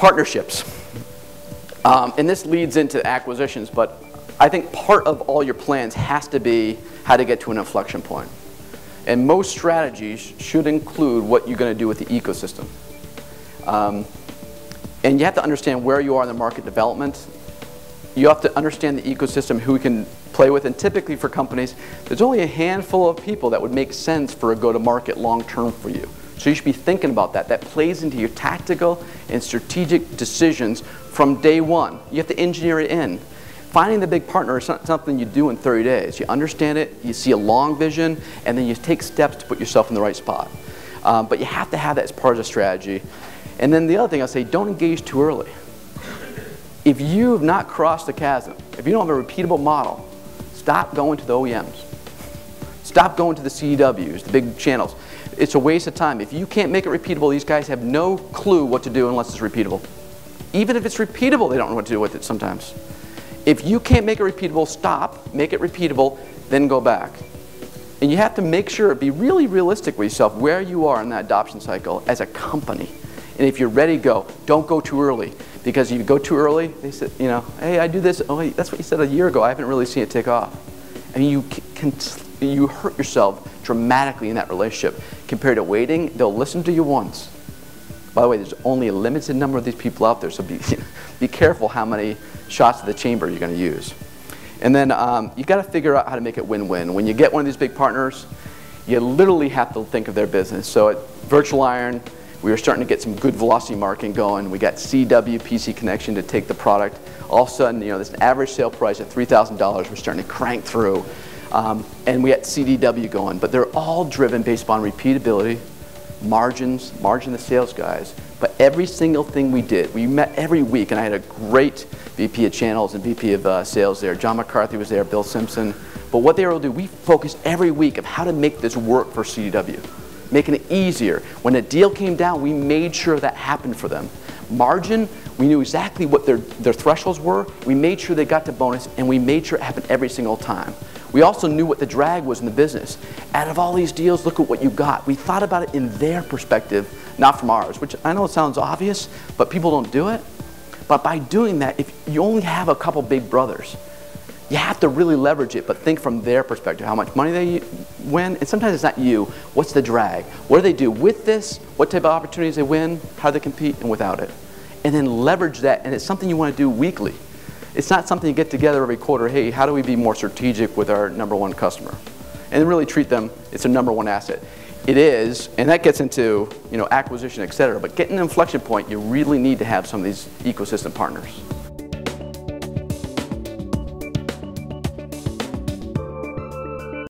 Partnerships. And this leads into acquisitions, but I think part of all your plans has to be how to get to an inflection point. And most strategies should include what you're going to do with the ecosystem. And you have to understand where you are in the market development. You have to understand the ecosystem, who we can play with. And typically for companies, there's only a handful of people that would make sense for a go-to-market long-term for you. So you should be thinking about that. That plays into your tactical and strategic decisions from day one. You have to engineer it in. Finding the big partner is not something you do in 30 days. You understand it, you see a long vision, and then you take steps to put yourself in the right spot. But you have to have that as part of the strategy. And then the other thing I'll say, don't engage too early. If you have not crossed the chasm, if you don't have a repeatable model, stop going to the OEMs. Stop going to the CDWs, the big channels. It's a waste of time. If you can't make it repeatable, these guys have no clue what to do unless it's repeatable. Even if it's repeatable, they don't know what to do with it sometimes. If you can't make it repeatable, stop, make it repeatable, then go back. And you have to make sure, be really realistic with yourself where you are in that adoption cycle as a company. And if you're ready, go. Don't go too early. Because if you go too early, they said, you know, hey, I do this. Oh, wait, that's what you said a year ago. I haven't really seen it take off. And you hurt yourself dramatically in that relationship. Compared to waiting, they'll listen to you once. By the way, there's only a limited number of these people out there, so be careful how many shots of the chamber you're going to use. And then you've got to figure out how to make it win-win. When you get one of these big partners, you literally have to think of their business. So at Virtual Iron, we were starting to get some good velocity marketing going. We got CW PC Connection to take the product. All of a sudden, you know, this average sale price at $3,000, we're starting to crank through. And we had CDW going. But they're all driven based upon repeatability, margins, margin the sales guys. But every single thing we did, we met every week, and I had a great VP of channels and VP of sales there. John McCarthy was there, Bill Simpson. But what they were able to do, we focused every week of how to make this work for CDW, making it easier. When a deal came down, we made sure that happened for them. Margin, we knew exactly what their thresholds were. We made sure they got to bonus, and we made sure it happened every single time. We also knew what the drag was in the business. Out of all these deals, look at what you got. We thought about it in their perspective, not from ours, which I know it sounds obvious, but people don't do it. But by doing that, if you only have a couple big brothers, you have to really leverage it, but think from their perspective, how much money they win. And sometimes it's not you. What's the drag? What do they do with this? What type of opportunities they win? How do they compete? And without it. And then leverage that, and it's something you want to do weekly. It's not something you get together every quarter. Hey, how do we be more strategic with our #1 customer? And really treat them, it's a #1 asset. It is, and that gets into, you know, acquisition, et cetera. But getting an inflection point, you really need to have some of these ecosystem partners.